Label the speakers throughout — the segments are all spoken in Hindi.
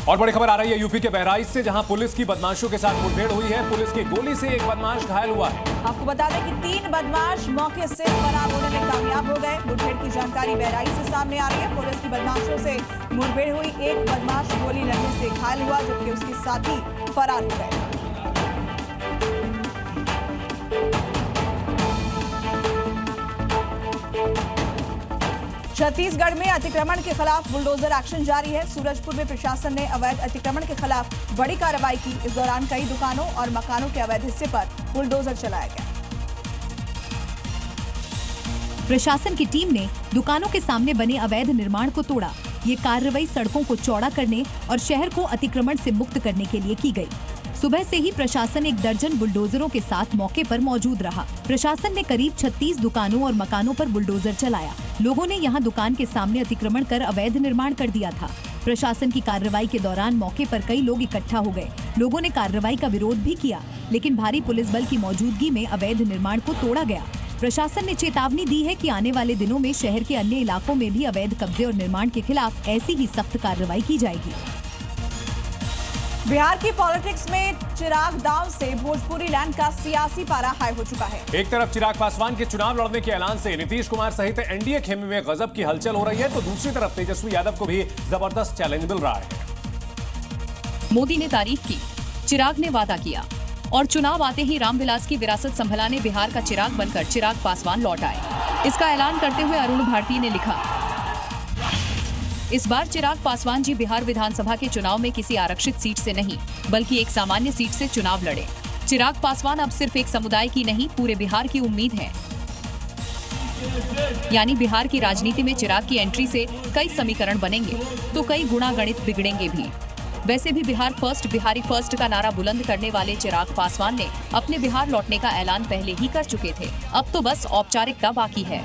Speaker 1: और बड़ी खबर आ रही है यूपी के बहराइच से, जहां पुलिस की बदमाशों के साथ मुठभेड़ हुई है। पुलिस की गोली से एक बदमाश घायल हुआ है।
Speaker 2: आपको बता दें कि 3 बदमाश मौके से फरार होने में कामयाब हो गए। मुठभेड़ की जानकारी बहराइच से सामने आ रही है। पुलिस की बदमाशों से मुठभेड़ हुई, एक बदमाश गोली लगने से घायल हुआ, जबकि उसके साथी फरार हो गए। छत्तीसगढ़ में अतिक्रमण के खिलाफ बुलडोजर एक्शन जारी है। सूरजपुर में प्रशासन ने अवैध अतिक्रमण के खिलाफ बड़ी कार्रवाई की। इस दौरान कई दुकानों और मकानों के अवैध हिस्से पर बुलडोजर चलाया गया।
Speaker 3: प्रशासन की टीम ने दुकानों के सामने बने अवैध निर्माण को तोड़ा। ये कार्रवाई सड़कों को चौड़ा करने और शहर को अतिक्रमण से मुक्त करने के लिए की गई। सुबह से ही प्रशासन 1 दर्जन बुलडोजरों के साथ मौके पर मौजूद रहा। प्रशासन ने करीब 36 दुकानों और मकानों पर बुलडोजर चलाया। लोगों ने यहां दुकान के सामने अतिक्रमण कर अवैध निर्माण कर दिया था। प्रशासन की कार्रवाई के दौरान मौके पर कई लोग इकट्ठा हो गए। लोगों ने कार्रवाई का विरोध भी किया, लेकिन भारी पुलिस बल की मौजूदगी में अवैध निर्माण को तोड़ा गया। प्रशासन ने चेतावनी दी है कि आने वाले दिनों में शहर के अन्य इलाकों में भी अवैध कब्जे और निर्माण के खिलाफ ऐसी ही सख्त कार्रवाई की जाएगी।
Speaker 2: बिहार की पॉलिटिक्स में चिराग दांव से भोजपुरी लैंड का सियासी पारा हाई हो चुका है।
Speaker 1: एक तरफ चिराग पासवान के चुनाव लड़ने के ऐलान से नीतीश कुमार सहित एनडीए खेमे में गजब की हलचल हो रही है, तो दूसरी तरफ तेजस्वी यादव को भी जबरदस्त चैलेंज मिल रहा है।
Speaker 4: मोदी ने तारीफ की, चिराग ने वादा किया और चुनाव आते ही रामविलास की विरासत संभलाने बिहार का चिराग बनकर चिराग पासवान लौट आए। इसका ऐलान करते हुए अरुण भारती ने लिखा, इस बार चिराग पासवान जी बिहार विधानसभा के चुनाव में किसी आरक्षित सीट से नहीं, बल्कि एक सामान्य सीट से चुनाव लड़े। चिराग पासवान अब सिर्फ एक समुदाय की नहीं, पूरे बिहार की उम्मीद है। यानी बिहार की राजनीति में चिराग की एंट्री से कई समीकरण बनेंगे, तो कई गुणा गणित बिगड़ेंगे भी। वैसे भी बिहार फर्स्ट, बिहारी फर्स्ट का नारा बुलंद करने वाले चिराग पासवान ने अपने बिहार लौटने का ऐलान पहले ही कर चुके थे। अब तो बस औपचारिकता बाकी है।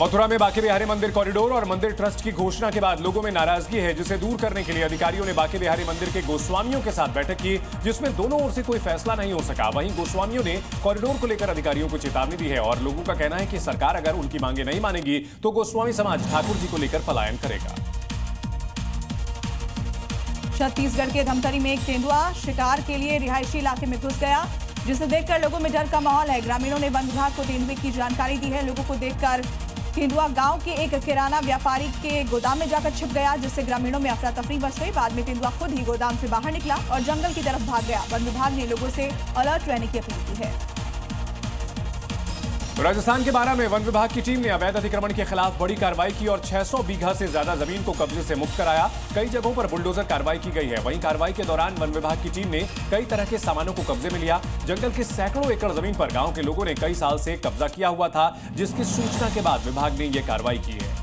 Speaker 1: मथुरा में बांके बिहारी मंदिर कॉरिडोर और मंदिर ट्रस्ट की घोषणा के बाद लोगों में नाराजगी है, जिसे दूर करने के लिए अधिकारियों ने बांके बिहारी मंदिर के गोस्वामियों के साथ बैठक की, जिसमें दोनों ओर से कोई फैसला नहीं हो सका। वहीं गोस्वामियों ने कॉरिडोर को लेकर अधिकारियों को चेतावनी दी है और लोगों का कहना है कि सरकार अगर उनकी मांगे नहीं मानेगी तो गोस्वामी समाज ठाकुर जी को लेकर पलायन करेगा।
Speaker 2: छत्तीसगढ़ के धमतरी में एक तेंदुआ शिकार के लिए रिहायशी इलाके में घुस गया, जिसे देखकर लोगों में डर का माहौल है। ग्रामीणों ने वन विभाग को तेंदुए की जानकारी दी है। लोगों को देखकर तेंदुआ गांव के एक किराना व्यापारी के गोदाम में जाकर छिप गया, जिससे ग्रामीणों में अफरा तफरी मच गई। बाद में तेंदुआ खुद ही गोदाम से बाहर निकला और जंगल की तरफ भाग गया। वन विभाग ने लोगों से अलर्ट रहने की अपील की है।
Speaker 1: राजस्थान के बारा में वन विभाग की टीम ने अवैध अतिक्रमण के खिलाफ बड़ी कार्रवाई की और 600 बीघा से ज्यादा जमीन को कब्जे से मुक्त कराया। कई जगहों पर बुलडोजर कार्रवाई की गई है। वहीं कार्रवाई के दौरान वन विभाग की टीम ने कई तरह के सामानों को कब्जे में लिया। जंगल के सैकड़ों एकड़ जमीन पर गांव के लोगों ने कई साल से कब्जा किया हुआ था, जिसकी सूचना के बाद विभाग ने यह कार्रवाई की है।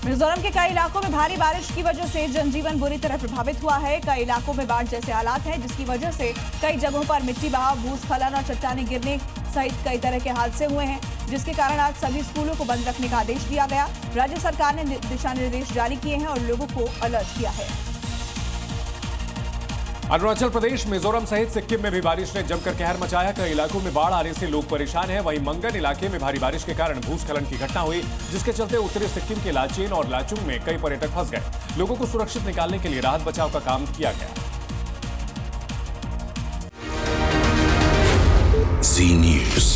Speaker 2: मिजोरम के कई इलाकों में भारी बारिश की वजह से जनजीवन बुरी तरह प्रभावित हुआ है। कई इलाकों में बाढ़ जैसे हालात हैं, जिसकी वजह से कई जगहों पर मिट्टी बहाव, भूस्खलन और चट्टानें गिरने सहित कई तरह के हादसे हुए हैं, जिसके कारण आज सभी स्कूलों को बंद रखने का आदेश दिया गया। राज्य सरकार ने दिशा निर्देश जारी किए हैं और लोगों को अलर्ट किया है।
Speaker 1: अरुणाचल प्रदेश, मिजोरम सहित सिक्किम में भी बारिश ने जमकर कहर मचाया। कई इलाकों में बाढ़ आने से लोग परेशान हैं। वहीं मंगन इलाके में भारी बारिश के कारण भूस्खलन की घटना हुई, जिसके चलते उत्तरी सिक्किम के लाचेन और लाचुंग में कई पर्यटक फंस गए। लोगों को सुरक्षित निकालने के लिए राहत बचाव का काम किया गया।
Speaker 5: जी न्यूज़।